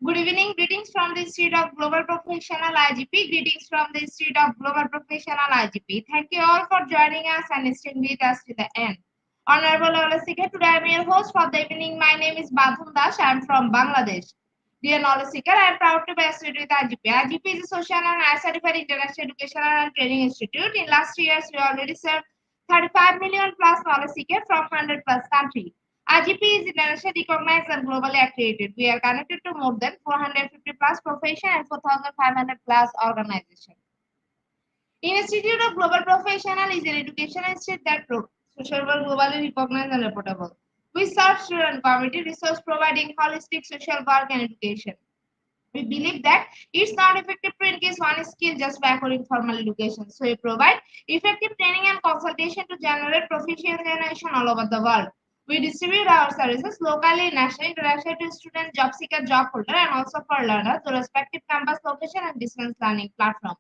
Good evening. Greetings from the Institute of Global Professional IGP. Greetings from the Institute of Global Professional IGP. Thank you all for joining us and staying with us to the end. Honorable Olasika, today I am your host for the evening. My name is Badhum Das. I am from Bangladesh. Dear knowledge seeker, I am proud to be associated with IGP. IGP is a social and certified international educational and training institute. In last years, we already served 35 million plus knowledge seekers from 100 plus countries. IGP is internationally recognized and globally accredited. We are connected to more than 450 plus profession and 4,500 plus organizations. Institute of Global Professional is an education institute that social work globally recognized and reportable. We serve student community resource providing holistic social work and education. We believe that it's not effective to increase one skill just by offering formal education. So we provide effective training and consultation to generate proficient generation all over the world. We distribute our services locally, nationally, internationally to students, job seeker, job holder, and also for learners to respective campus location and distance learning platform.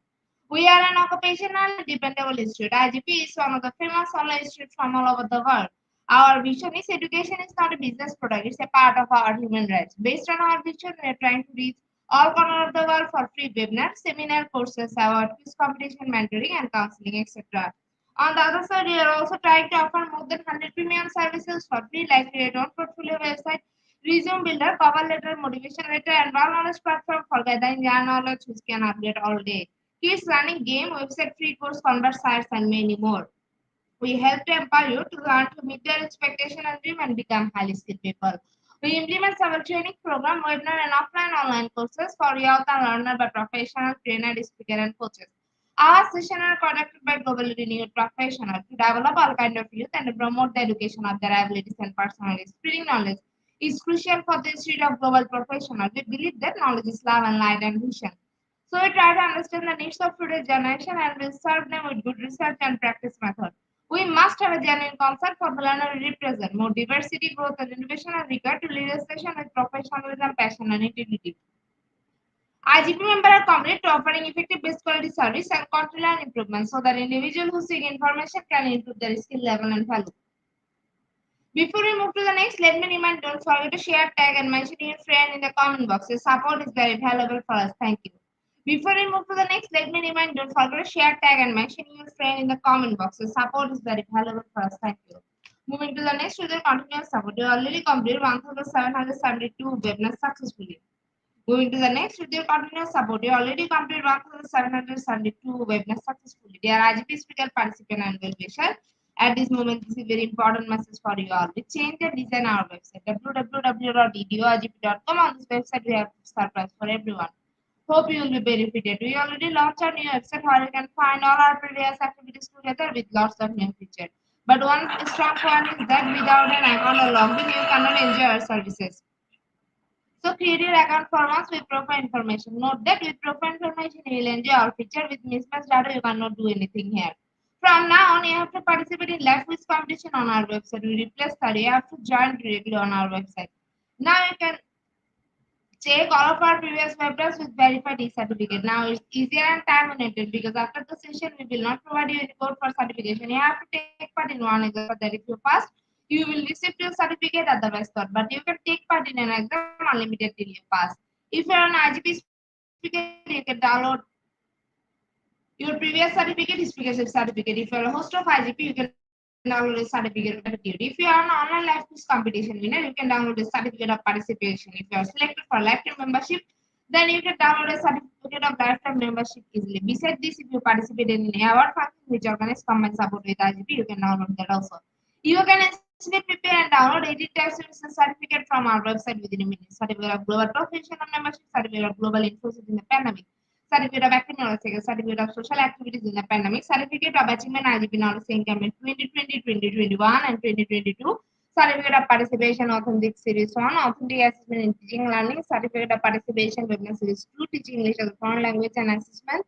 We are an occupational and dependable institute. IGP is one of the famous online institutes from all over the world. Our vision is education is not a business product, it's a part of our human rights. Based on our vision, we are trying to reach all corners of the world for free webinars, seminar courses, award, quiz competition, mentoring, and counseling, etc. On the other side, we are also trying to offer more than 100 premium services for free, like create own portfolio website, resume builder, cover letter, motivation letter, and raw knowledge platform for gathering raw knowledge which can update all day. Kids learning game, website, free course, convert sites, and many more. We help to empower you to learn to meet their expectation and dream and become highly skilled people. We implement several training program, webinar and offline online courses for youth and learner by professional trainer, speaker and coaches. Our sessions are conducted by globally renewed professionals to develop all kind of youth and to promote the education of their abilities and personalities. Spreading knowledge is crucial for the study of global professionals. We believe that knowledge is love and light and vision. So we try to understand the needs of today's generation and will serve them with good research and practice methods. We must have a genuine concept for the learner to represent more diversity, growth, and innovation are required to lead a session with professionalism, passion, and integrity. IGP members are committed to offering effective best quality service and continual improvement so that individuals who seek information can improve their skill level and value. Before we move to the next, let me remind don't forget to share, tag, and mention your friend in the comment box. Your support is very valuable for us. Thank you. Before we move to the next, let me remind don't forget to share, tag, and mention your friend in the comment box. Your support is very valuable for us. Thank you. Moving to the next, with the continuous support. You already completed 1,772 webinars successfully. Moving to the next, with your continuous support. You already completed 1,772 webinars successfully. Dear IGP speaker, participant, and well-wisher. At this moment, this is very important message for you all. We change and design our website www.edogp.com. On this website, we have surprise for everyone. Hope you will be benefited. We already launched our new website where you can find all our previous activities together with lots of new features. But one strong point is that without an account or login, you cannot enjoy our services. So create your account for once with proper information. Note that with proper information, you will enjoy our feature. With mismatched data, you cannot do anything here. From now on, you have to participate in live quiz competition on our website. We replace study. You have to join directly on our website. Now you can check all of our previous webinars with verified e-certificate. Now it's easier and time limited because after the session, we will not provide you any code for certification. You have to take part in one exam so that if you pass, you will receive your certificate otherwise not. But you can take part in an exam unlimited till you pass. If you are an IGP speaker, you can download your previous certificate is certificate. If you are a host of IGP, you can download a certificate of gratitude. If you are an online live quiz competition winner, you can download a certificate of participation. If you are selected for lifetime membership, then you can download a certificate of lifetime membership easily. Besides this, if you participate in an award function which organizes combined support with IGP, you can download that also. You can easily prepare and download 80 tax services certificate from our website within a minute. Certificate of global professional membership, certificate of global influence in the pandemic, certificate of active knowledge, certificate of social activities in the pandemic, certificate of achievement IGP knowledge in campaign 2020, 2021, and 2022, certificate of participation authentic series 1, authentic assessment in teaching and learning, certificate of participation webinar series 2, teaching English as a foreign language and assessment,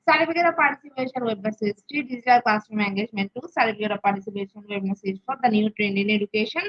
certificate of participation webinar series 3, digital classroom engagement 2, certificate of participation webinar series for the new trend in education,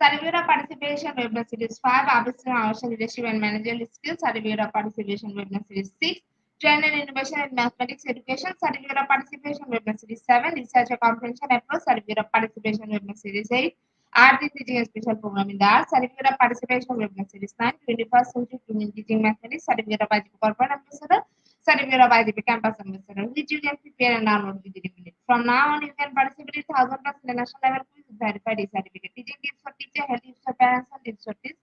certificate of participation webinar series 5, Officer Commercial Leadership and Managerial Skills, certificate of participation webinar series 6, Trend and Innovation in Mathematics Education, certificate of participation webinar series 7, Research and Comprehension Approach, certificate of participation webinar series 8, Art is teaching a special program in the art. Certificate of participation of Webnet Series 9, 21st century teaching mathematics, certificate of IGP corporate ambassador, certificate of IGP campus ambassador, which you can prepare and download within a minute. From now on, you can participate in 1,000 plus international level quiz with verified certificate. Teaching tips for teacher, health tips for parents, and tips for kids.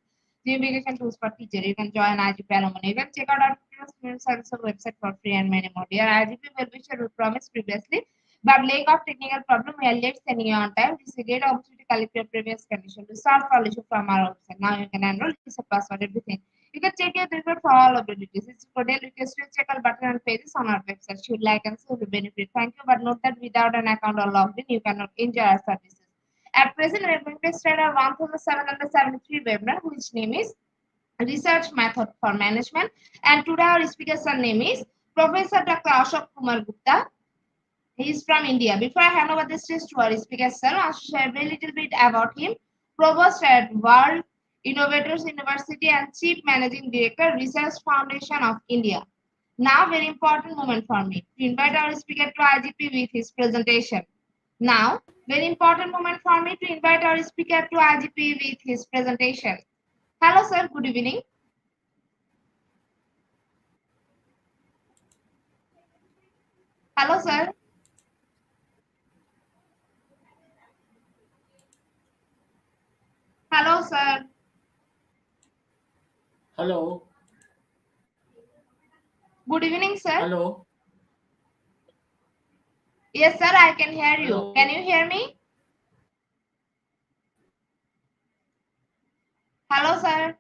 Gamification tools for teacher. You can join IGP alumni. You can check out our student service website for free and many more. Dear IGP, well wisher we promised previously, but lack of technical problem, we are late sending you on time. This is a great opportunity to collect your previous condition to solve all issue from our website. Now you can enroll, this is password, everything. You can check your report for all abilities. It's today request to check all button and pages on our website. Should like and so the benefit. Thank you, but note that without an account or logged in, you cannot enjoy our services. At present, we are going to start our 1773 webinar, which name is Research Method for Management. And today our speaker's name is Professor Dr. Ashok Kumar Gupta. He is from India. Before I hand over the stage to our speaker, sir, I'll share a little bit about him. Provost at World Innovators University and Chief Managing Director, Research Foundation of India. Now, very important moment for me to invite our speaker to IGP with his presentation. Now, very important moment for me to invite our speaker to IGP with his presentation. Hello, sir. Good evening. Hello, sir. Hello, sir. Hello, Good evening, sir. hello, Yes, sir. I can hear you. hello. Can you hear me? Hello, sir.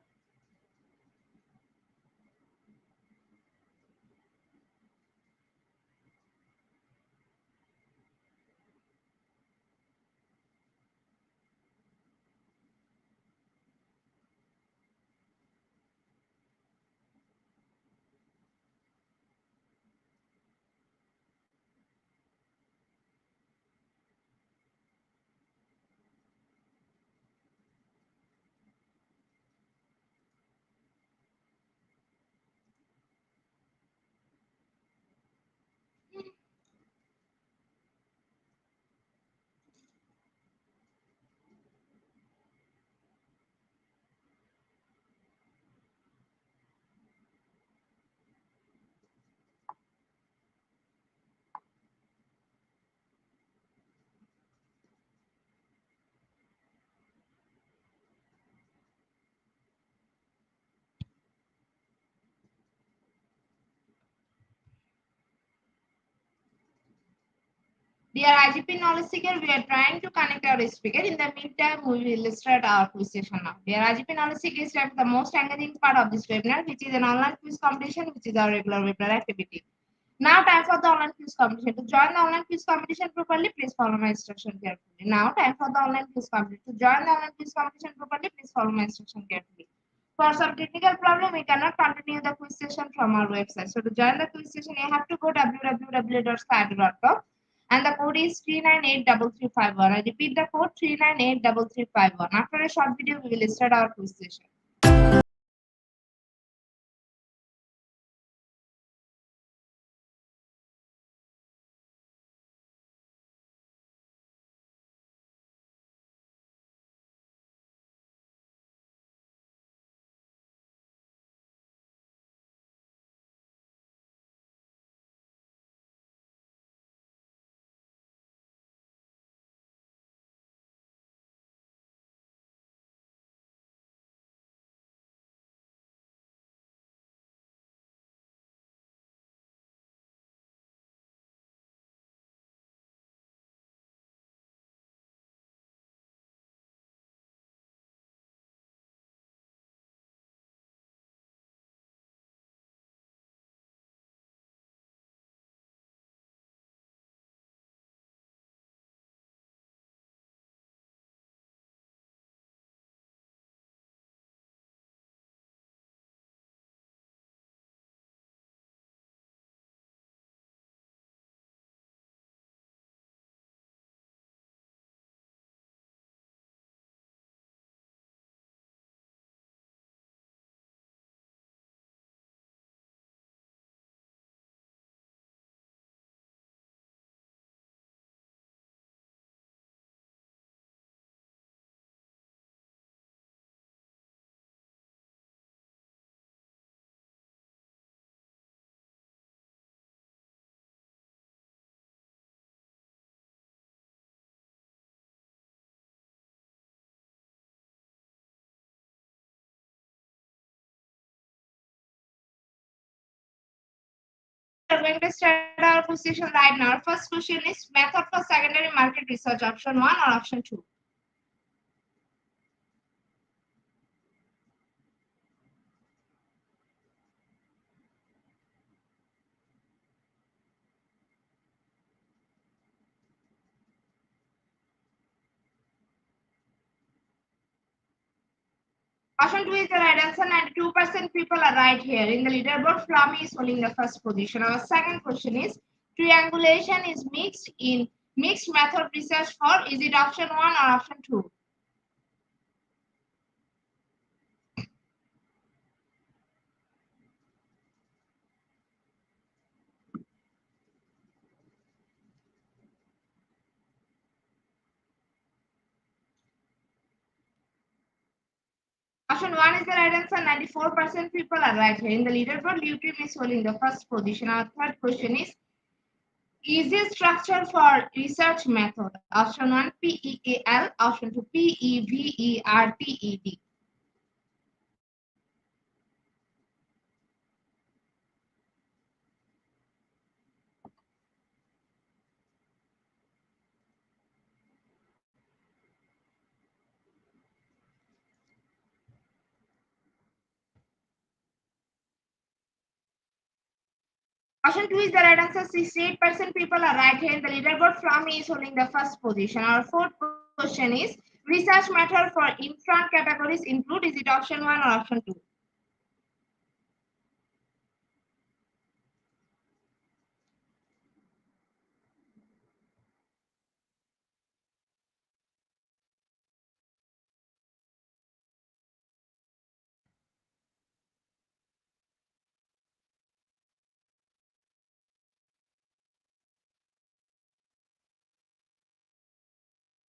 Dear IGP knowledge seeker, we are trying to connect our speaker. In the meantime, we will start our quiz session now. Dear IGP knowledge seeker, is time for the most engaging part of this webinar, which is an online quiz competition, which is our regular webinar activity. Now, time for the online quiz competition. To join the online quiz competition properly, please follow my instruction carefully. Now, time for the online quiz competition. To join the online quiz competition properly, please follow my instruction carefully. For some technical problem, we cannot continue the quiz session from our website. So, to join the quiz session, you have to go www.skype.com and the code is 3983351. I repeat the code 3983351. After a short video, we will start our quiz session. are going to start our position right now. Our first question is method for secondary market research, option 1 or option 2? Option 2 is the right answer. 92% people are right here. In the leaderboard, Flamy is holding the first position. Our second question is triangulation is mixed in mixed method research for, is it option 1 or option 2? Option 1 is the right answer. 94% people are right here. In the leaderboard, Lutrim is holding the first position. Our third question is easiest structure for research method. Option 1 PEAL, option 2 PEVERTED. Option 2 is the right answer. 68% people are right here. In the leaderboard, Flamy is holding the first position. Our fourth question is research method for infront categories include, is it option 1 or option 2?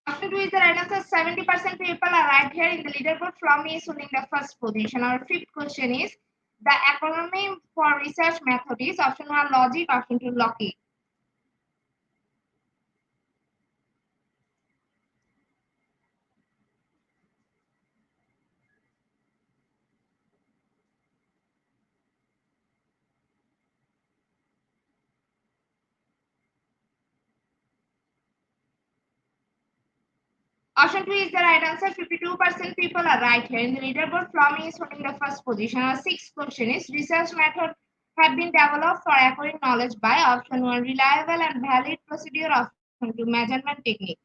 Option 2 is the right answer. 70% people are right here. In the leaderboard, Flamy is holding the first position. Our fifth question is the acronym for research method is option 1 logic, option 2 logic. Option 2 is the right answer. 52% people are right here. In the leaderboard, Flamy is holding the first position. Our sixth question is research method have been developed for acquiring knowledge by option 1 reliable and valid procedure, option 2 measurement technique.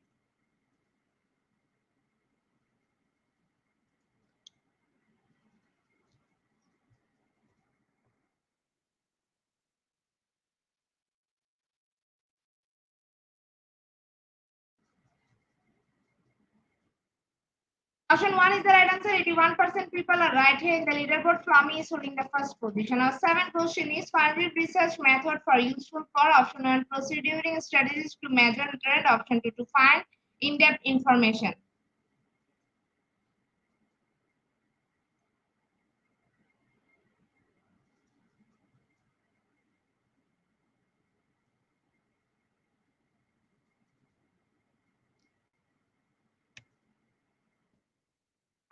Option 1 is the right answer. 81% people are right here. In the leaderboard, Flamy is holding the first position. Our seventh question is find research method for useful for option 1 proceduring strategies to measure trend, option 2 to find in-depth information.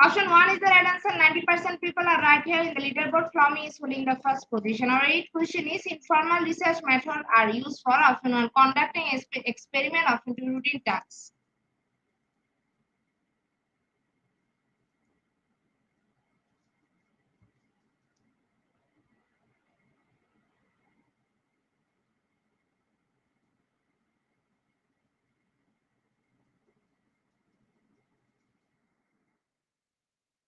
Option 1 is the right answer. 90% people are right here. In the leaderboard, Flamy is holding the first position. Our eighth question is informal research methods are used for option 1 conducting experiment, option 2 routine tasks.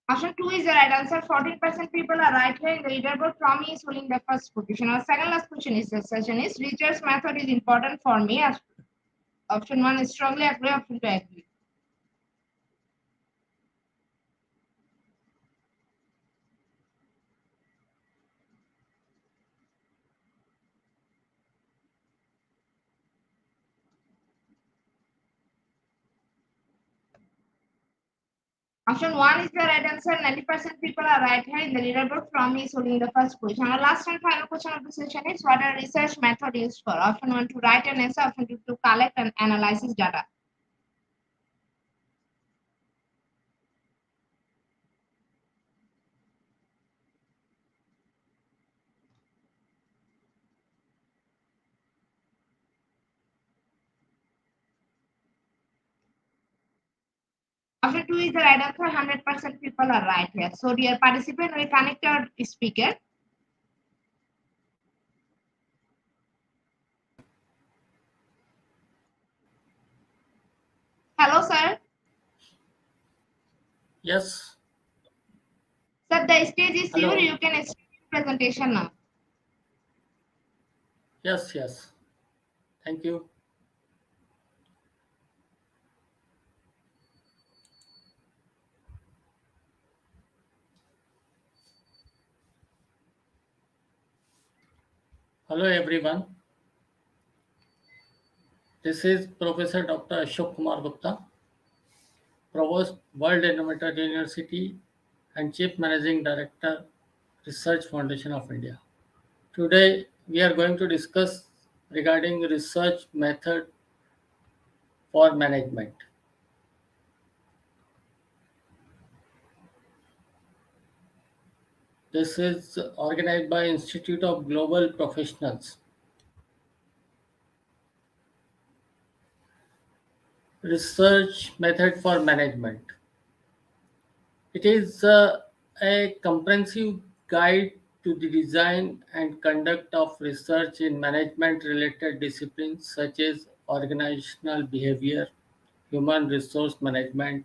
Option 2 is the right answer. 14% people are right here. In the leaderboard, Flamy is holding the first position. Our second last question is the session is research method is important for me. Option 1 is strongly agree, option 2 agree. Option 1 is the right answer. 90% people are right here. In the leaderboard, Flamy is holding the first position. Our last and final question of the session is what are research method used for? Option 1 to write an essay, option 2 to collect and analyze data. Option 2 is the right answer. 100% people are right here. So, dear participant, we connect our speaker. Hello, sir. Yes. Sir, the stage is yours. Hello. You can start your presentation now. Yes, yes. Thank you. Hello, everyone. This is Professor Dr. Ashok Kumar Gupta, Provost, World Environmental University, and Chief Managing Director, Research Foundation of India. Today, we are going to discuss regarding research method for management. This is organized by Institute of Global Professionals. Research method for management. It is a comprehensive guide to the design and conduct of research in management related disciplines such as organizational behavior, human resource management,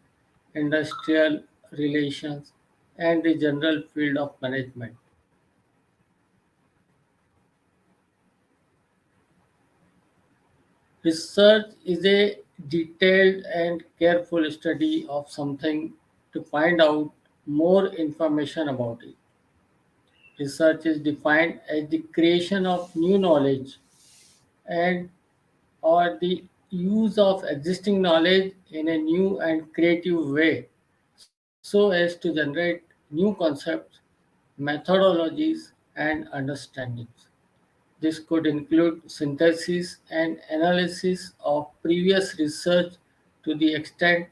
industrial relations, and the general field of management. Research is a detailed and careful study of something to find out more information about it. Research is defined as the creation of new knowledge and or the use of existing knowledge in a new and creative way so as to generate new concepts, methodologies, and understandings. This could include synthesis and analysis of previous research to the extent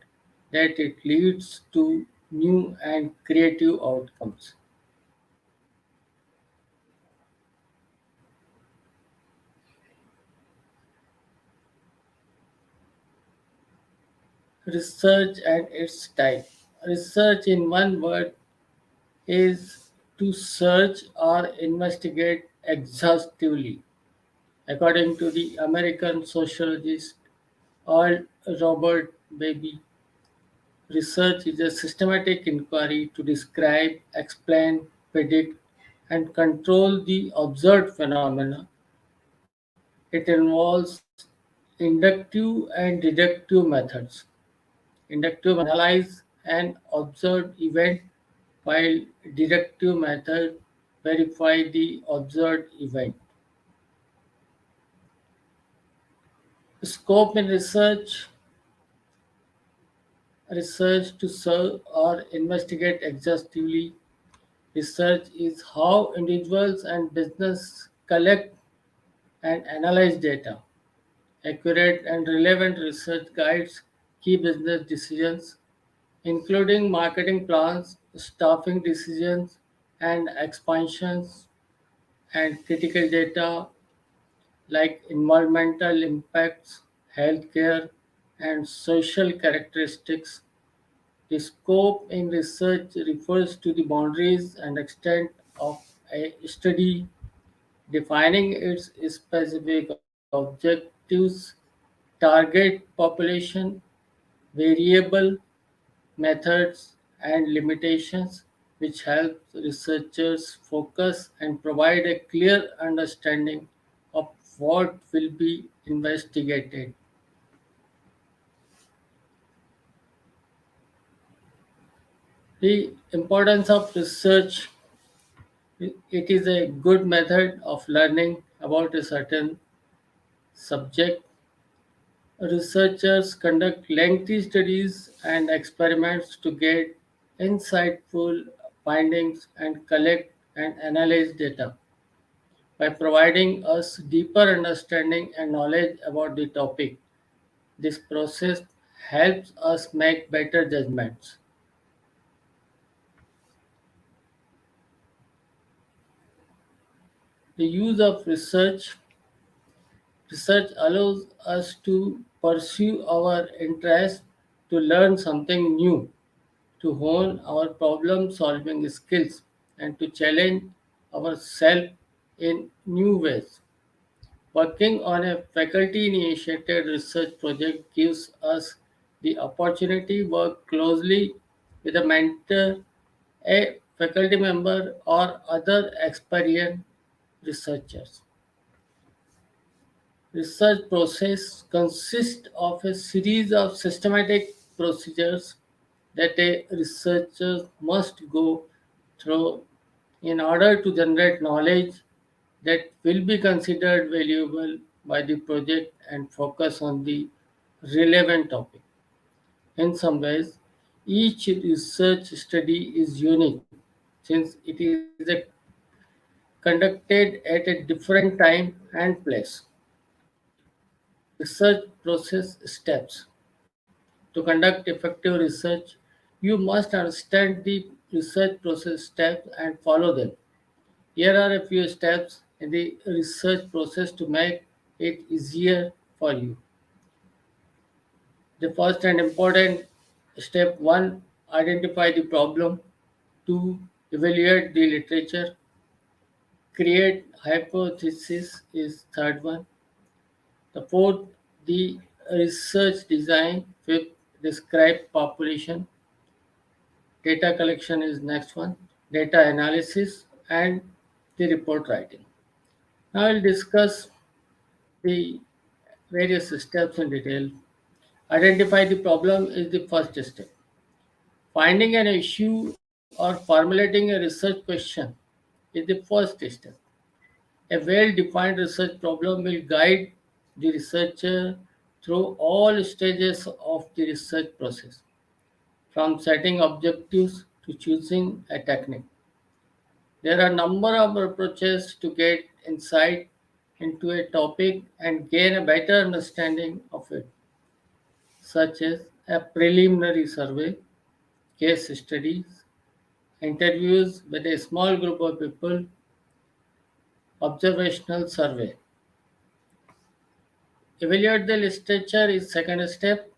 that it leads to new and creative outcomes. Research and its type. Research, in one word, is to search or investigate exhaustively. According to the American sociologist Earl Robert Beebe, research is a systematic inquiry to describe, explain, predict, and control the observed phenomena. It involves inductive and deductive methods. Inductive analyze an observed event, while deductive method verify the observed event. Scope in research to serve or investigate exhaustively. Research is how individuals and business collect and analyze data. Accurate and relevant research guides key business decisions, including marketing plans, staffing decisions, and expansions, and critical data like environmental impacts, healthcare, and social characteristics. The scope in research refers to the boundaries and extent of a study, defining its specific objectives, target population, variable methods, and limitations, which help researchers focus and provide a clear understanding of what will be investigated. The importance of research. It is a good method of learning about a certain subject. Researchers conduct lengthy studies and experiments to get insightful findings and collect and analyze data. By providing us deeper understanding and knowledge about the topic, this process helps us make better judgments. The use of research allows us to pursue our interests to learn something new, to hone our problem solving skills, and to challenge ourselves in new ways. Working on a faculty initiated research project gives us the opportunity to work closely with a mentor, a faculty member, or other experienced researchers. Research process consists of a series of systematic procedures that a researcher must go through in order to generate knowledge that will be considered valuable by the project and focus on the relevant topic. In some ways, each research study is unique since it is conducted at a different time and place. Research process steps. To conduct effective research, you must understand the research process steps and follow them. Here are a few steps in the research process to make it easier for you. The first and important step one, identify the problem. Two, evaluate the literature. Create hypothesis is third one. The fourth, the research design. Fifth, describe population. Data collection is next one. Data analysis and the report writing. Now I'll discuss the various steps in detail. Identify the problem is the first step. Finding an issue or formulating a research question is the first step. A well defined research problem will guide the researcher through all stages of the research process, from setting objectives to choosing a technique. There are a number of approaches to get insight into a topic and gain a better understanding of it, such as a preliminary survey, case studies, interviews with a small group of people, observational survey. Evaluate the literature is second step.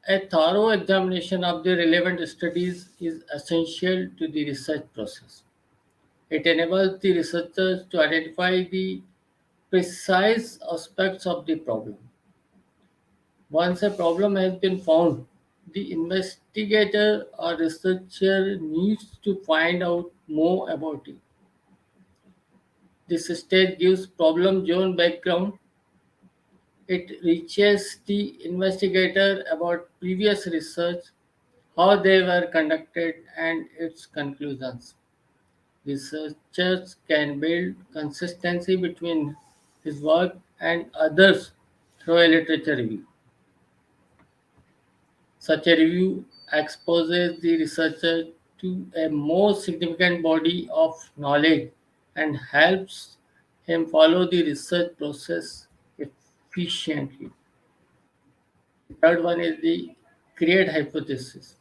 A thorough examination of the relevant studies is essential to the research process. It enables the researchers to identify the precise aspects of the problem. Once a problem has been found, the investigator or researcher needs to find out more about it. This stage gives problem zone background. It reaches the investigator about previous research, how they were conducted, and its conclusions. Researchers can build consistency between his work and others through a literature review. Such a review exposes the researcher to a more significant body of knowledge and helps him follow the research process efficiently. The third one is the create hypothesis.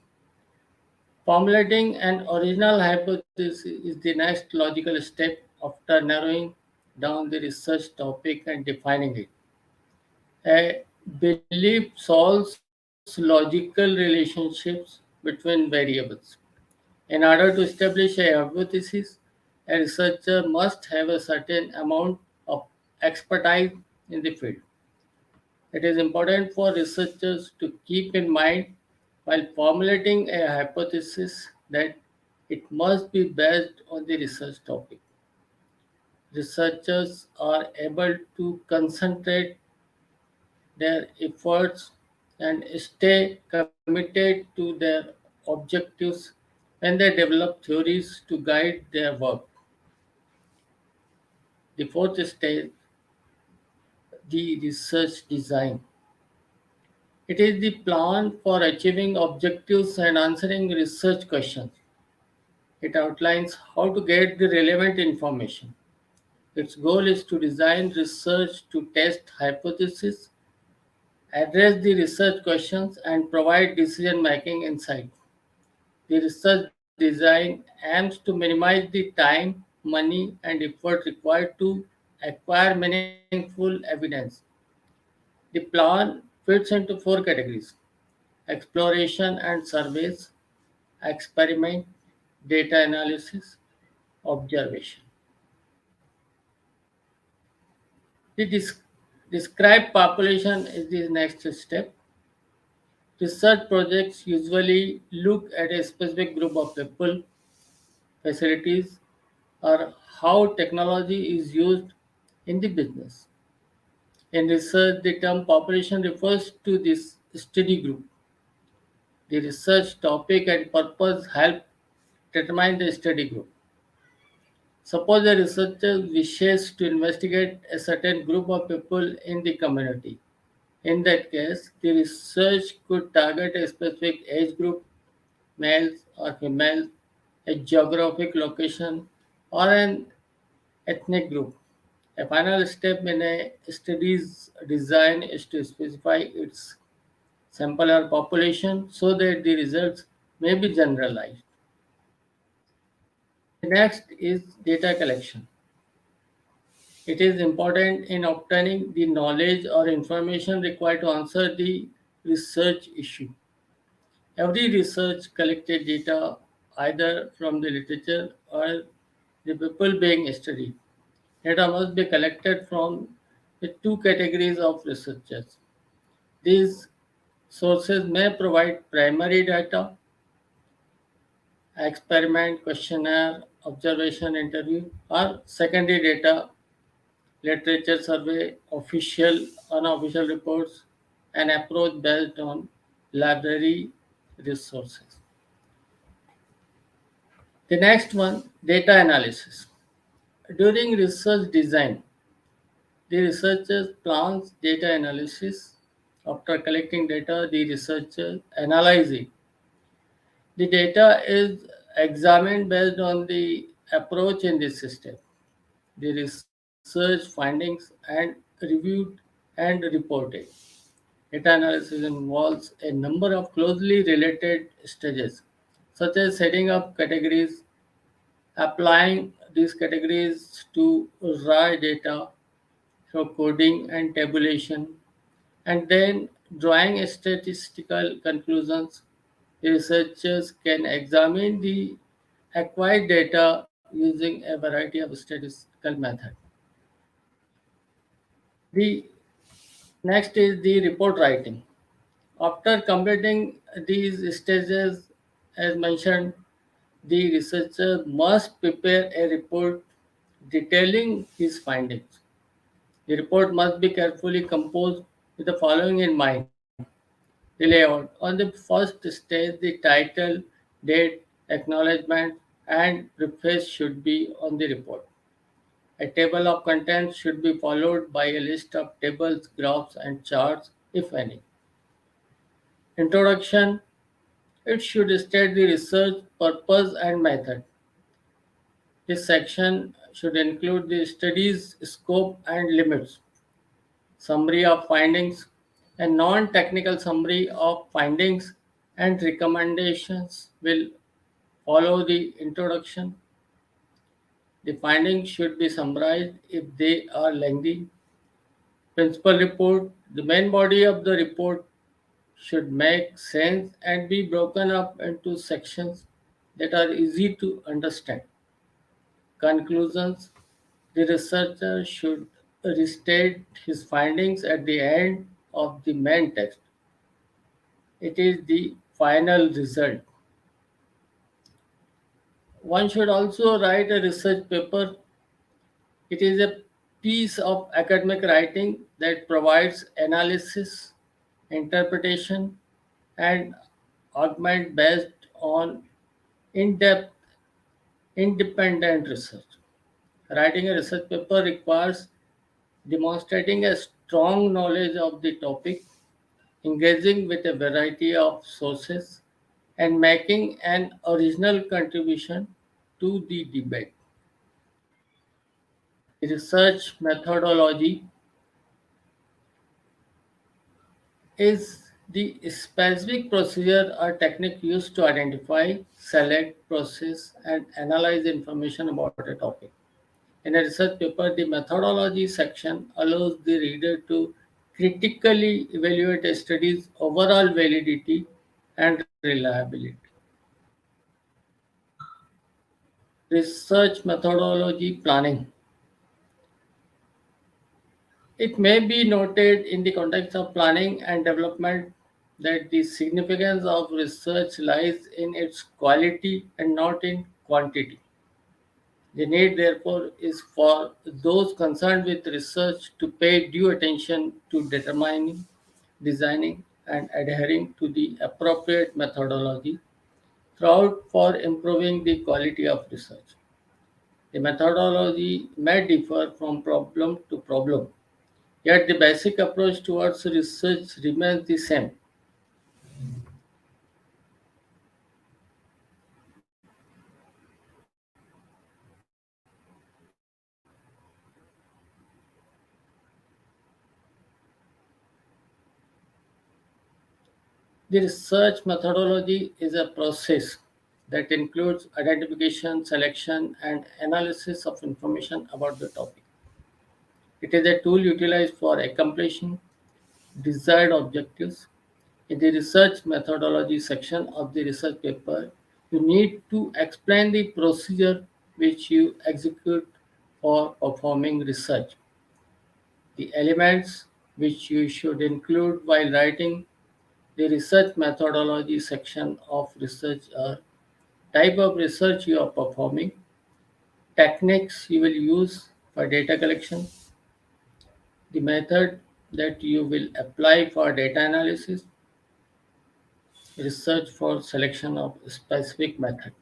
Formulating an original hypothesis is the next logical step after narrowing down the research topic and defining it. A belief solves logical relationships between variables. In order to establish a hypothesis, a researcher must have a certain amount of expertise in the field. It is important for researchers to keep in mind while formulating a hypothesis that it must be based on the research topic. Researchers are able to concentrate their efforts and stay committed to their objectives when they develop theories to guide their work. The fourth stage, the research design. It is the plan for achieving objectives and answering research questions. It outlines how to get the relevant information. Its goal is to design research to test hypotheses, address the research questions, and provide decision making insight. The research design aims to minimize the time, money, and effort required to acquire meaningful evidence. The plan fits into four categories. exploration and surveys, experiment, data analysis, observation. The described population is the next step. Research projects usually look at a specific group of people, facilities, or how technology is used in the business. In research, the term population refers to this study group. The research topic and purpose help determine the study group. Suppose a researcher wishes to investigate a certain group of people in the community. In that case, the research could target a specific age group, males or females, a geographic location, or an ethnic group. A final step in a study's design is to specify its sample or population so that the results may be generalized. The next is data collection. It is important in obtaining the knowledge or information required to answer the research issue. Every research collected data either from the literature or the people being studied. Data must be collected from the two categories of researchers. These sources may provide primary data, experiment, questionnaire, observation, interview, or secondary data, literature survey, official, unofficial reports, and approach based on library resources. The next one, data analysis. During research design, the researcher plans data analysis. After collecting data, the researcher analyzes it. The data is examined based on the approach in the system, the research findings, and reviewed and reported. Data analysis involves a number of closely related stages, such as setting up categories, applying these categories to raw data for coding and tabulation, and then drawing statistical conclusions. The researchers can examine the acquired data using a variety of statistical methods. The next is the report writing. After completing these stages, as mentioned, the researcher must prepare a report detailing his findings. The report must be carefully composed with the following in mind: the layout. On the first stage, the title, date, acknowledgement, and preface should be on the report. A table of contents should be followed by a list of tables, graphs, and charts, if any. Introduction. It should state the research purpose and method. This section should include the study's scope and limits, summary of findings, a non-technical summary of findings and recommendations will follow the introduction. The findings should be summarized if they are lengthy. Principal report. The main body of the report should make sense and be broken up into sections that are easy to understand. Conclusions. The researcher should restate his findings at the end of the main text. It is the final result. One should also write a research paper. It is a piece of academic writing that provides analysis, interpretation, and argument based on in depth, independent research. Writing a research paper requires demonstrating a strong knowledge of the topic, engaging with a variety of sources, and making an original contribution to the debate. The research methodology is the specific procedure or technique used to identify, select, process, and analyze information about a topic. In a research paper, the methodology section allows the reader to critically evaluate a study's overall validity and reliability. Research methodology planning. It may be noted in the context of planning and development that the significance of research lies in its quality and not in quantity. The need, therefore, is for those concerned with research to pay due attention to determining, designing, and adhering to the appropriate methodology throughout for improving the quality of research. The methodology may differ from problem to problem, yet the basic approach towards research remains the same. The research methodology is a process that includes identification, selection, and analysis of information about the topic. It is a tool utilized for accomplishing desired objectives. In the research methodology section of the research paper, you need to explain the procedure which you execute for performing research, the elements which you should include while writing the research methodology section of research are type of research you are performing, techniques you will use for data collection, the method that you will apply for data analysis, research for selection of specific method.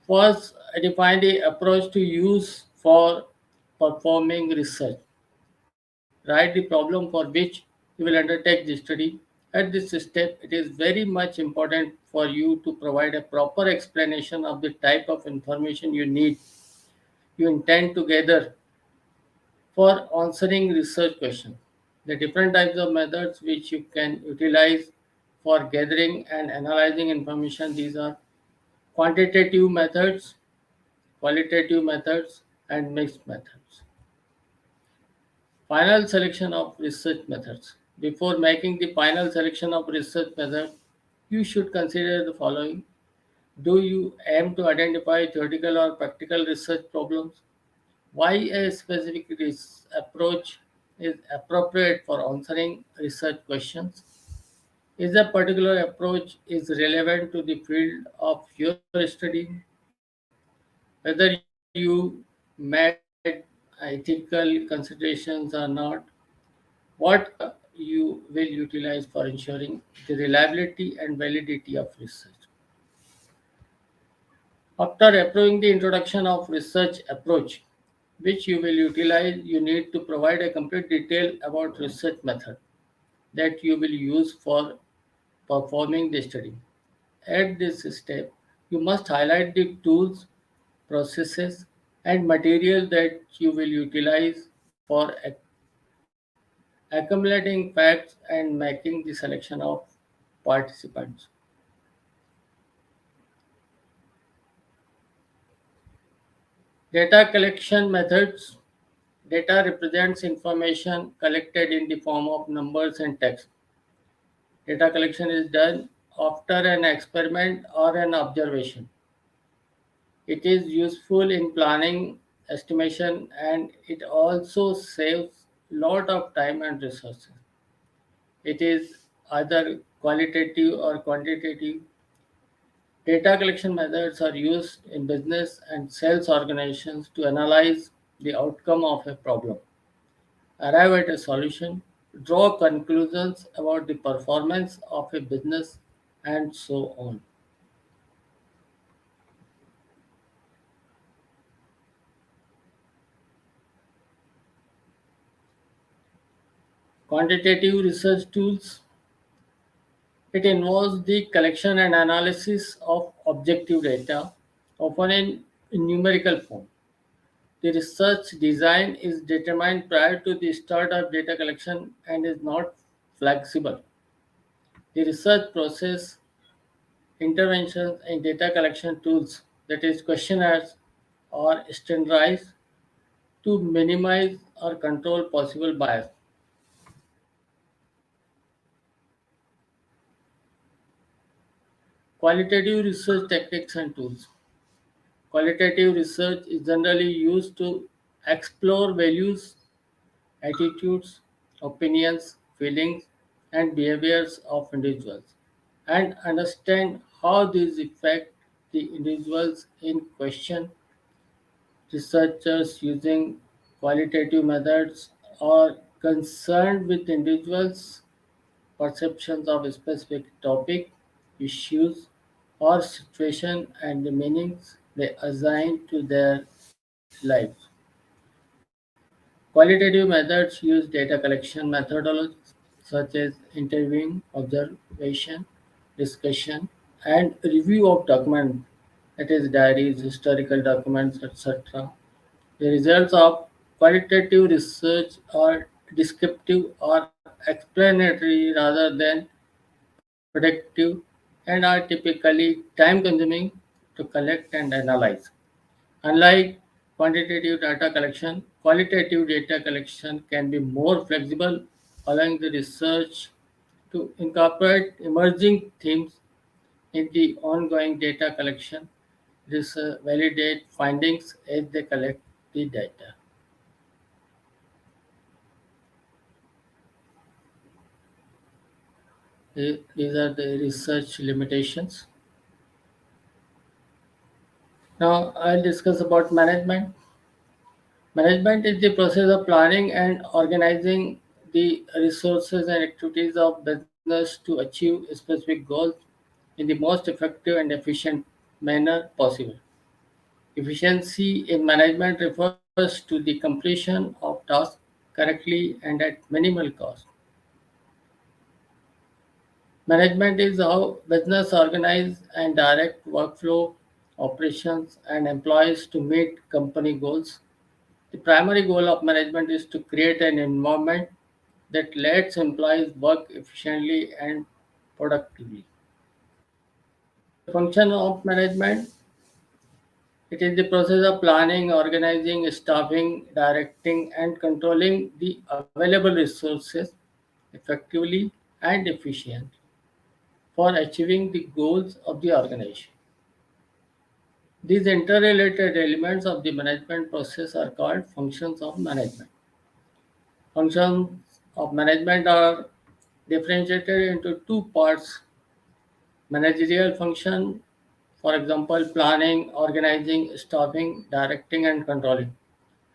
First, define the approach to use for performing research. Write the problem for which you will undertake the study. At this step, it is very much important for you to provide a proper explanation of the type of information you intend to gather for answering research questions. The different types of methods which you can utilize for gathering and analyzing information, these are quantitative methods, qualitative methods, and mixed methods. Final selection of research methods. Before making the final selection of research method, you should consider the following. Do you aim to identify theoretical or practical research problems? Why a specific approach is appropriate for answering research questions? Is a particular approach is relevant to the field of your study? Whether you met ethical considerations or not, what you will utilize for ensuring the reliability and validity of research. After approving the introduction of research approach, which you will utilize, you need to provide a complete detail about research method that you will use for performing the study. At this step, you must highlight the tools, processes, and material that you will utilize for accumulating facts and making the selection of participants. Data collection methods. Data represents information collected in the form of numbers and text. Data collection is done after an experiment or an observation. It is useful in planning, estimation, and it also saves lot of time and resources. It is either qualitative or quantitative. Data collection methods are used in business and sales organizations to analyze the outcome of a problem, arrive at a solution, draw conclusions about the performance of a business, and so on. Quantitative research tools. It involves the collection and analysis of objective data, often in numerical form. The research design is determined prior to the start of data collection and is not flexible. The research process interventions in data collection tools, that is questionnaires, are standardized to minimize or control possible bias. Qualitative research techniques and tools. Qualitative research is generally used to explore values, attitudes, opinions, feelings, and behaviors of individuals and understand how these affect the individuals in question. Researchers using qualitative methods are concerned with individuals' perceptions of a specific topic, issues, or situation and the meanings they assign to their lives. Qualitative methods use data collection methodologies such as interviewing, observation, discussion, and review of documents, that is diaries, historical documents, etc. The results of qualitative research are descriptive or explanatory rather than predictive and are typically time consuming to collect and analyze. Unlike quantitative data collection, qualitative data collection can be more flexible, allowing the research to incorporate emerging themes in the ongoing data collection. This validate findings as they collect the data. These are the research limitations. Now I'll discuss about management. Management is the process of planning and organizing the resources and activities of business to achieve specific goals in the most effective and efficient manner possible. Efficiency in management refers to the completion of tasks correctly and at minimal cost. Management is how business organize and direct workflow, operations, and employees to meet company goals. The primary goal of management is to create an environment that lets employees work efficiently and productively. The function of management, it is the process of planning, organizing, staffing, directing, and controlling the available resources effectively and efficiently for achieving the goals of the organization. These interrelated elements of the management process are called functions of management. Functions of management are differentiated into two parts: managerial function, for example, planning, organizing, staffing, directing, and controlling,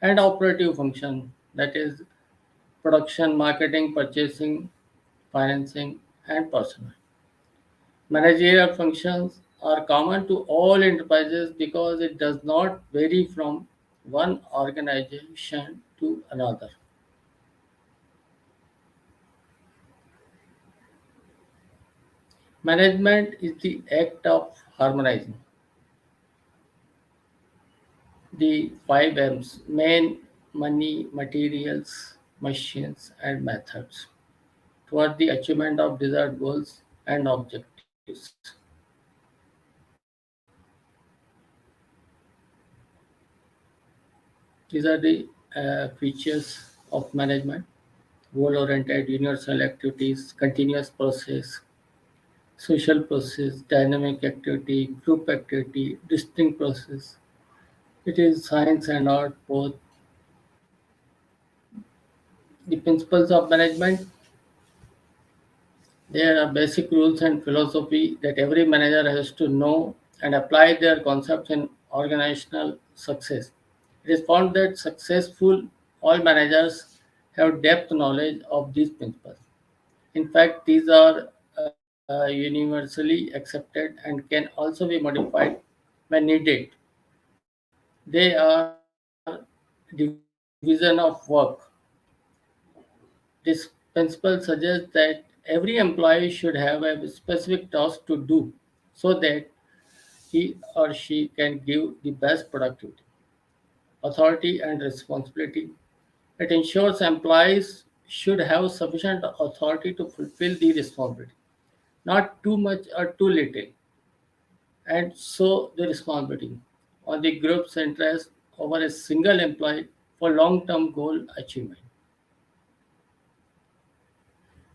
and operative function, that is, production, marketing, purchasing, financing, and personnel. Managerial functions are common to all enterprises because it does not vary from one organization to another. Management is the act of harmonizing the five M's: men, money, materials, machines, and methods toward the achievement of desired goals and objectives. These are the features of management: goal oriented, universal activities, continuous process, social process, dynamic activity, group activity, distinct process. It is science and art both. The principles of management, there are basic rules and philosophy that every manager has to know and apply their concepts in organizational success. It is found that successful all managers have depth knowledge of these principles. In fact, these are universally accepted and can also be modified when needed. They are division of work. This principle suggests that every employee should have a specific task to do so that he or she can give the best productivity, authority, and responsibility. It ensures employees should have sufficient authority to fulfill the responsibility. not too much or too little, and so the responsibility on the group's interest over a single employee for long-term goal achievement.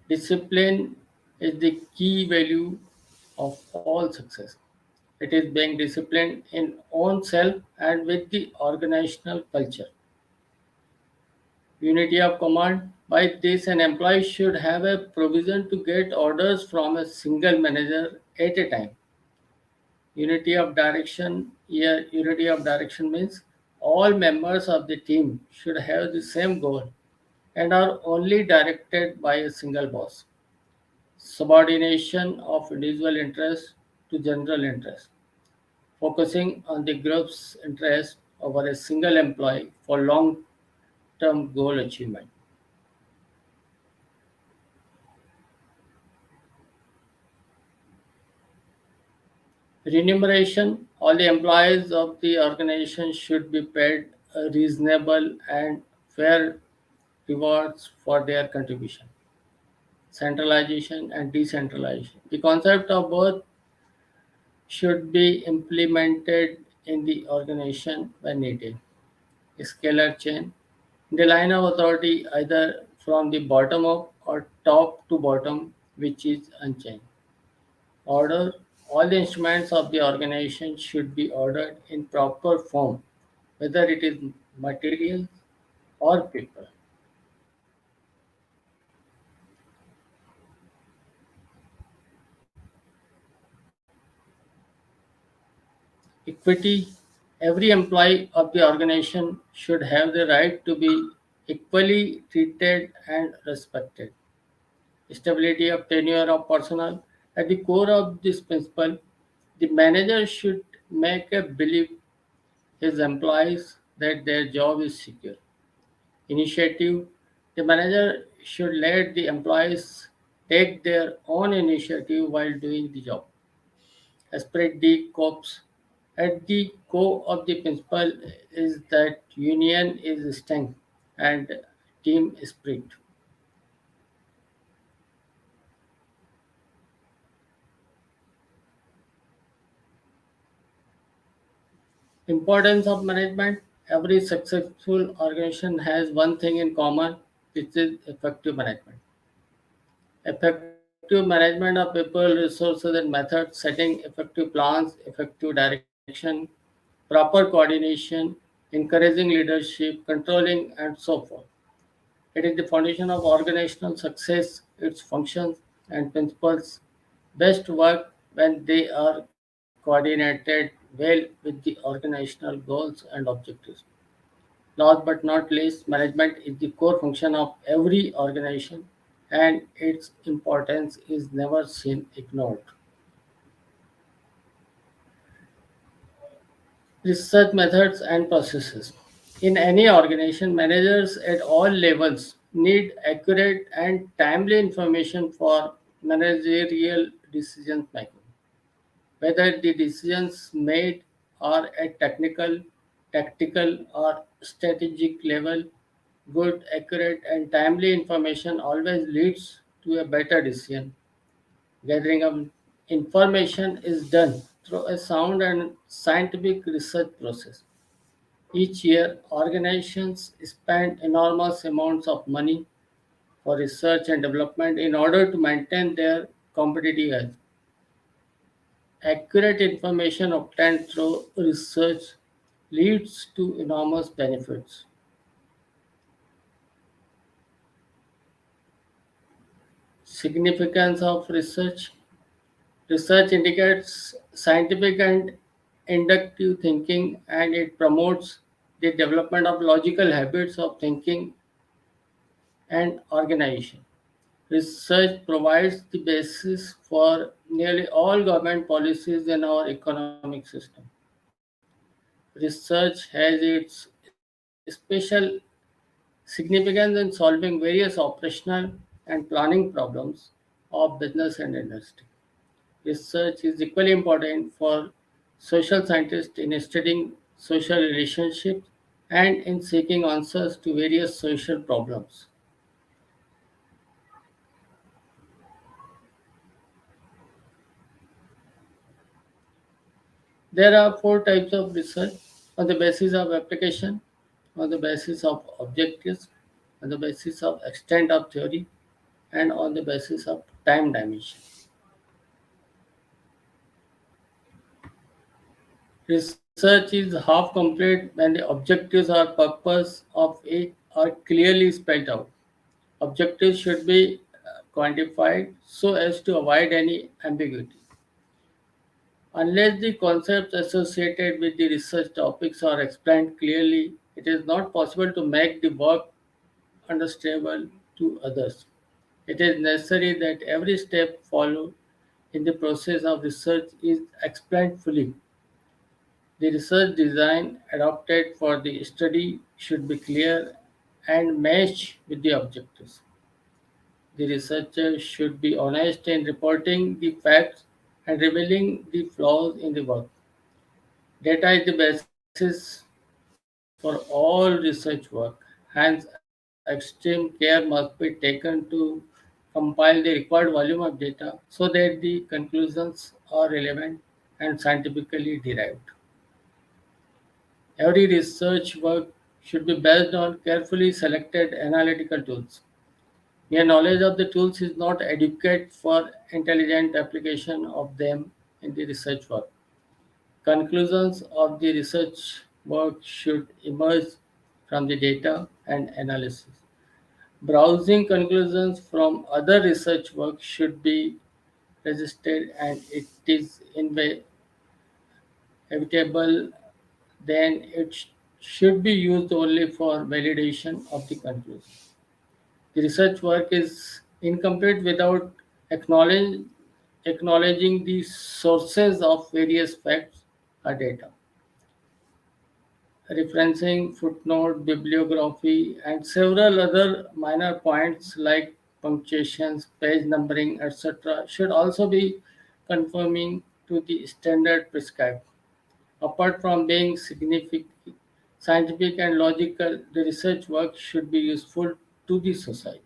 Discipline is the key value of all success. It is being disciplined in own self and with the organizational culture. Unity of command. By this, an employee should have a provision to get orders from a single manager at a time. Unity of direction. Here, unity of direction means all members of the team should have the same goal and are only directed by a single boss. Subordination of individual interest to general interest, focusing on the group's interest over a single employee for long term goal achievement. Remuneration. All the employees of the organization should be paid a reasonable and fair rewards for their contribution. Centralization and decentralization. The concept of both should be implemented in the organization when needed. Scalar chain. The line of authority either from the bottom up or top to bottom, which is unchanged. Order. All the instruments of the organization should be ordered in proper form, whether it is materials or people. Equity. Every employee of the organization should have the right to be equally treated and respected. Stability of tenure of personnel. At the core of this principle, the manager should make a believe his employees that their job is secure. Initiative. The manager should let the employees take their own initiative while doing the job. Esprit de corps. At the core of the principle is that union is strength and team spirit. Importance of management. Every successful organization has one thing in common, which is effective management. Effective management of people, resources, and methods, setting effective plans, effective direction, proper coordination, encouraging leadership, controlling, and so forth. It is the foundation of organizational success. Its functions and principles best work when they are coordinated well with the organizational goals and objectives. Last but not least, management is the core function of every organization and its importance is never seen ignored. Research methods and processes. In any organization, managers at all levels need accurate and timely information for managerial decision making. Whether the decisions made are at technical, tactical, or strategic level, good, accurate, and timely information always leads to a better decision. Gathering of information is done through a sound and scientific research process. Each year, organizations spend enormous amounts of money for research and development in order to maintain their competitive edge. Accurate information obtained through research leads to enormous benefits. Significance of research. Research indicates scientific and inductive thinking and it promotes the development of logical habits of thinking and organization. Research provides the basis for nearly all government policies in our economic system. Research has its special significance in solving various operational and planning problems of business and industry. Research is equally important for social scientists in studying social relationships and in seeking answers to various social problems. There are four types of research: on the basis of application, on the basis of objectives, on the basis of extent of theory, and on the basis of time dimension. Research is half complete when the objectives or purpose of it are clearly spelled out. Objectives should be quantified so as to avoid any ambiguity. Unless the concepts associated with the research topics are explained clearly, it is not possible to make the work understandable to others. It is necessary that every step followed in the process of research is explained fully. The research design adopted for the study should be clear and match with the objectives. The researcher should be honest in reporting the facts and revealing the flaws in the work. Data is the basis for all research work. Hence, extreme care must be taken to compile the required volume of data so that the conclusions are relevant and scientifically derived. Every research work should be based on carefully selected analytical tools. Mere knowledge of the tools is not adequate for intelligent application of them in the research work. Conclusions of the research work should emerge from the data and analysis. Browsing conclusions from other research work should be registered, and it is inevitable, then should be used only for validation of the conclusion. The research work is incomplete without acknowledging the sources of various facts or data. Referencing footnote, bibliography, and several other minor points like punctuations, page numbering, etc., should also be conforming to the standard prescribed. Apart from being significant, scientific and logical, the research work should be useful to the society.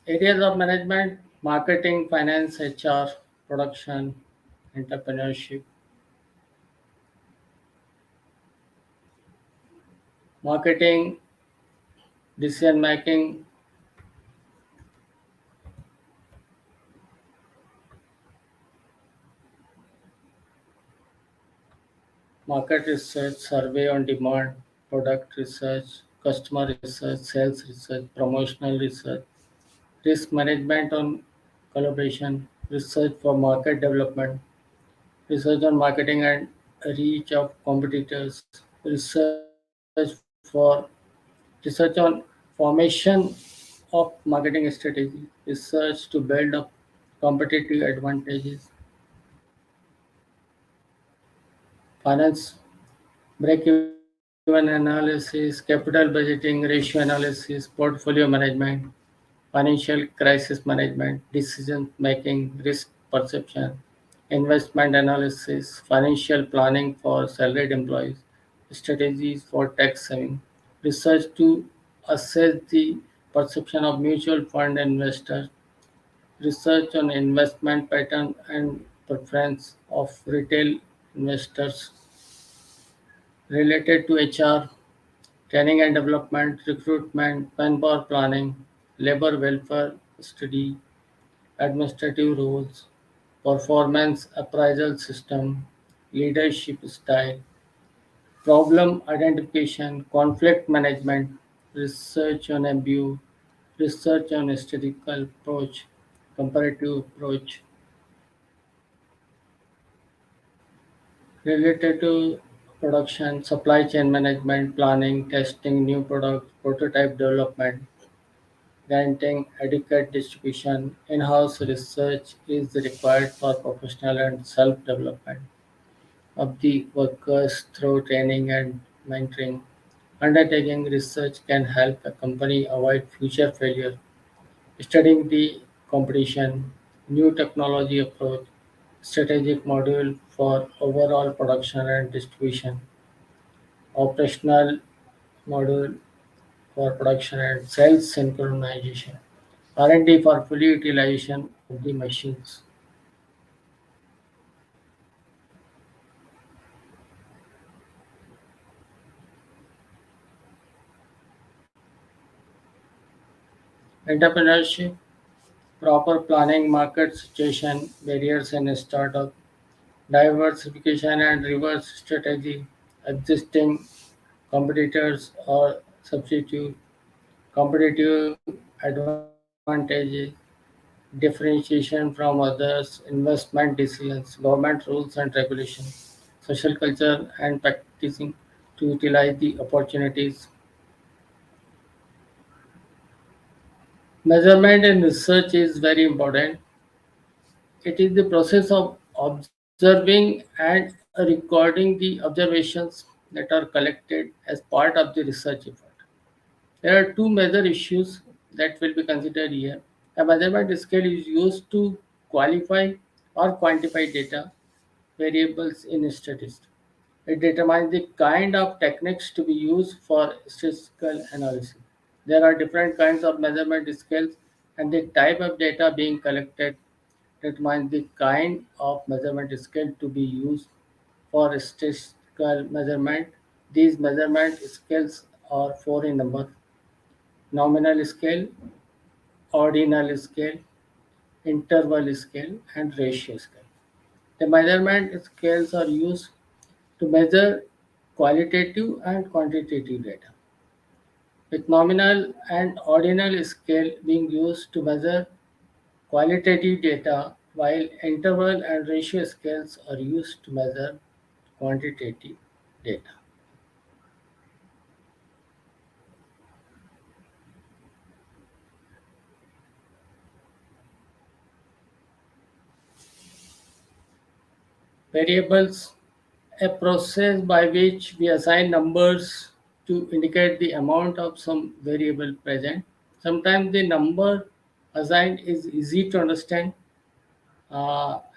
Areas of management: marketing, finance, HR, production, entrepreneurship. Marketing, decision making, market research, survey on demand, product research, customer research, sales research, promotional research, risk management on collaboration, research for market development, research on marketing and reach of competitors, research on formation of marketing strategy, research to build up competitive advantages, finance, break-even analysis, capital budgeting, ratio analysis, portfolio management, financial crisis management, decision making, risk perception, investment analysis, financial planning for salaried employees, strategies for tax saving, research to assess the perception of mutual fund investors, research on investment pattern and preference of retail investors related to HR, training and development, recruitment, manpower planning, labor welfare study, administrative roles, performance appraisal system, leadership style, problem identification, conflict management, research on abuse, research on statistical approach, comparative approach, related to production, supply chain management, planning, testing, new products, prototype development, guaranteeing adequate distribution. In-house research is required for professional and self-development of the workers through training and mentoring. Undertaking research can help a company avoid future failure. Studying the competition, new technology approach, strategic module for overall production and distribution, operational module for production and sales synchronization, R&D for full utilization of the machines. Entrepreneurship, proper planning, market situation, barriers in startup, diversification and reverse strategy, existing competitors or substitute, competitive advantages, differentiation from others, investment decisions, government rules and regulations, social culture and practicing to utilize the opportunities. Measurement in research is very important. It is the process of observing and recording the observations that are collected as part of the research effort. There are two major issues that will be considered here. A measurement scale is used to qualify or quantify data variables in statistics. It determines the kind of techniques to be used for statistical analysis. There are different kinds of measurement scales, and the type of data being collected determines the kind of measurement scale to be used for statistical measurement. These measurement scales are four in number: nominal scale, ordinal scale, interval scale, and ratio scale. The measurement scales are used to measure qualitative and quantitative data, with nominal and ordinal scale being used to measure qualitative data, while interval and ratio scales are used to measure quantitative data. Variables, a process by which we assign numbers to indicate the amount of some variable present. Sometimes the number assigned is easy to understand.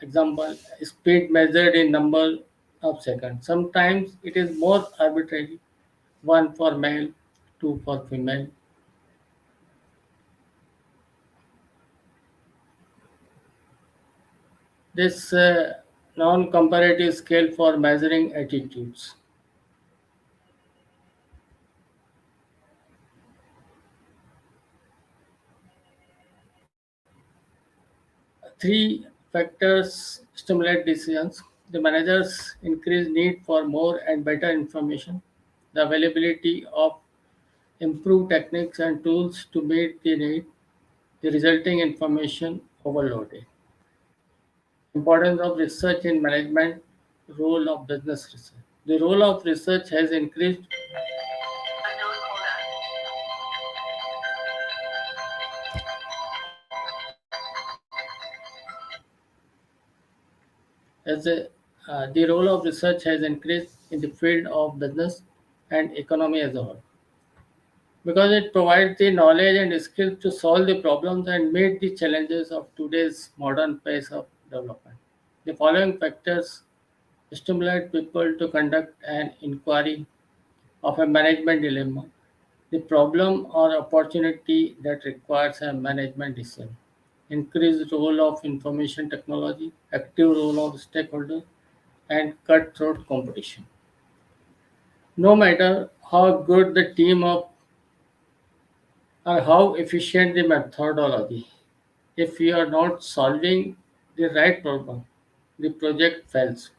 Example, speed measured in number of seconds. Sometimes it is more arbitrary, one for male, two for female. This non-comparative scale for measuring attitudes. Three factors stimulate decisions: the manager's increased need for more and better information, the availability of improved techniques and tools to meet the need, the resulting information overloading. Importance of research in management, role of business research. The role of research has increased as the role of research has increased in the field of business and economy as a whole, because it provides the knowledge and skills to solve the problems and meet the challenges of today's modern pace of development. The following factors stimulate people to conduct an inquiry of a management dilemma: the problem or opportunity that requires a management decision, increased role of information technology, active role of stakeholders, and cutthroat competition. No matter how good the team of or how efficient the methodology, if we are not solving the right problem, the project fails.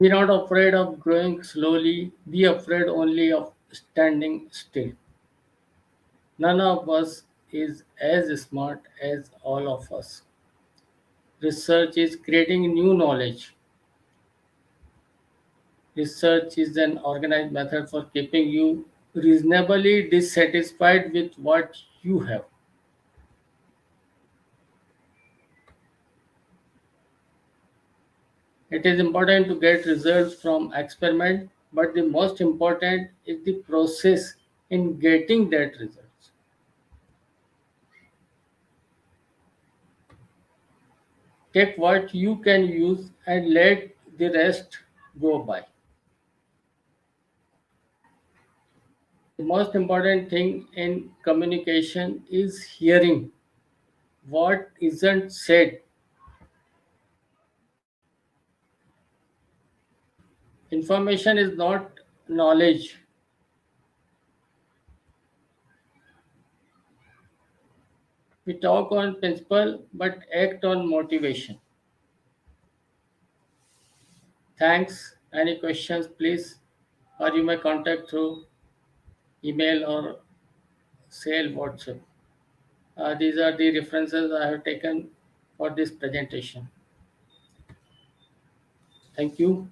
Be not afraid of growing slowly, be afraid only of standing still. None of us is as smart as all of us. Research is creating new knowledge. Research is an organized method for keeping you reasonably dissatisfied with what you have. It is important to get results from experiment, but the most important is the process in getting that results. Take what you can use and let the rest go by. The most important thing in communication is hearing what isn't said. Information is not knowledge. We talk on principle but act on motivation. Thanks. Any questions, please? Or you may contact through email or sale WhatsApp. These are the references I have taken for this presentation. Thank you.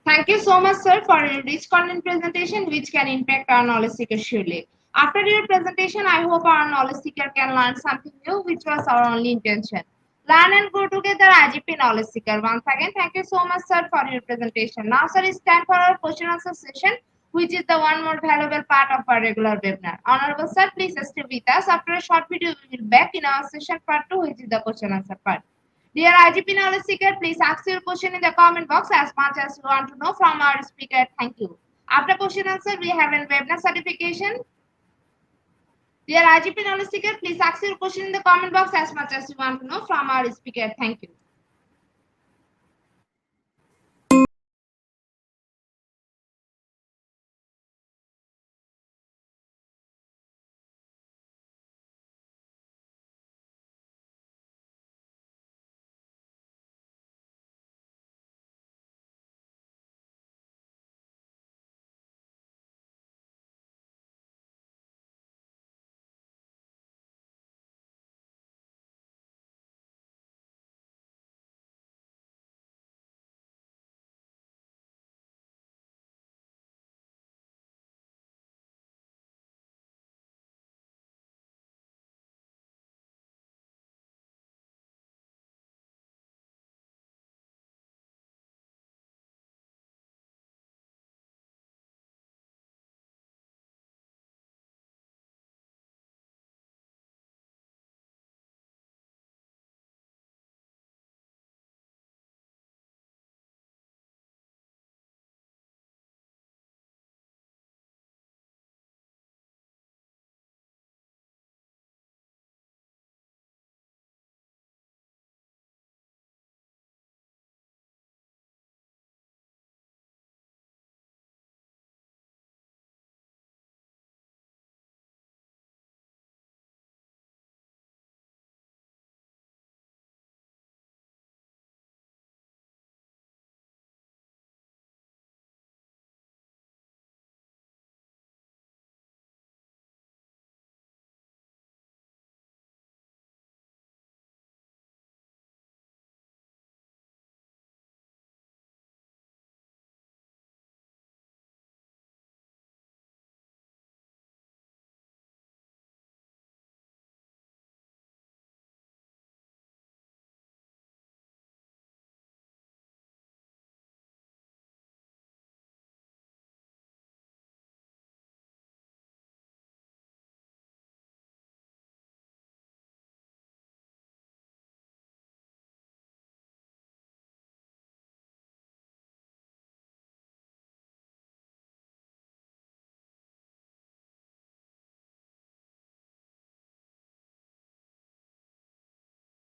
Thank you so much, sir, for your rich content presentation, which can impact our knowledge seeker surely. After your presentation, I hope our knowledge seeker can learn something new, which was our only intention. Learn and grow together, IGP knowledge seeker. Once again, thank you so much, sir, for your presentation. Now, sir, it's time for our question answer session, which is the one more valuable part of our regular webinar. Honorable sir, please stay with us. After a short video, we will be back in our session part 2, which is the question answer part. Dear IGP knowledge seeker, please ask your question in the comment box as much as you want to know from our speaker. Thank you. After question answer, we have a webinar certification. Dear IGP knowledge seeker, please ask your question in the comment box as much as you want to know from our speaker. Thank you.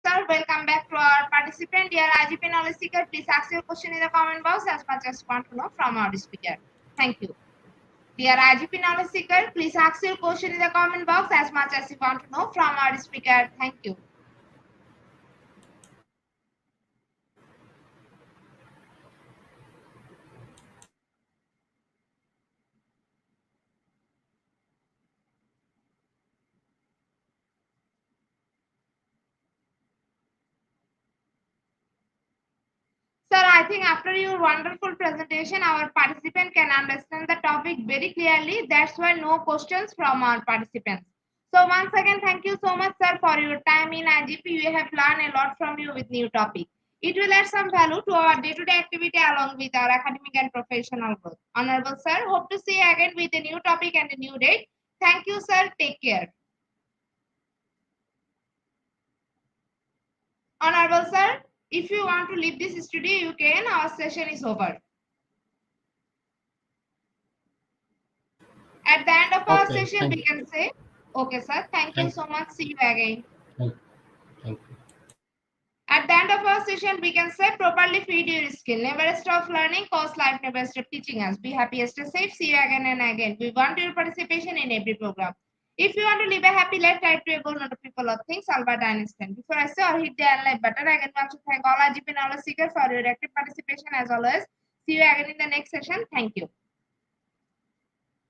Sir, welcome back to our participant. Dear IGP knowledge seeker, please ask your question in the comment box as much as you want to know from our speaker. Thank you. Dear IGP knowledge seeker, please ask your question in the comment box as much as you want to know from our speaker. Thank you. after your wonderful presentation, our participant can understand the topic very clearly. That's why no questions from our participants. So once again, thank you so much, sir, for your time in IGP. We have learned a lot from you with new topic. It will add some value to our day-to-day activity along with our academic and professional growth. Honorable sir, hope to see you again with a new topic and a new date. Thank you, sir. Take care. Honorable sir, if you want to leave this studio, you can. Our session is over. At the end of our Okay, session, thank we you. can say, okay, sir, thank you Thank so much. See you again. thank thank you. At the end of our session, we can say properly feed your skill. Never stop learning, cause life never stop teaching us. Be happy, stay safe. See you again and again. We want your participation in every program. If you want to live a happy life, try to able not to people of things, Albert Einstein. Before I say or hit the unlike button, I again want to thank all IGP knowledge seekers for your active participation as always. See you again in the next session. Thank you.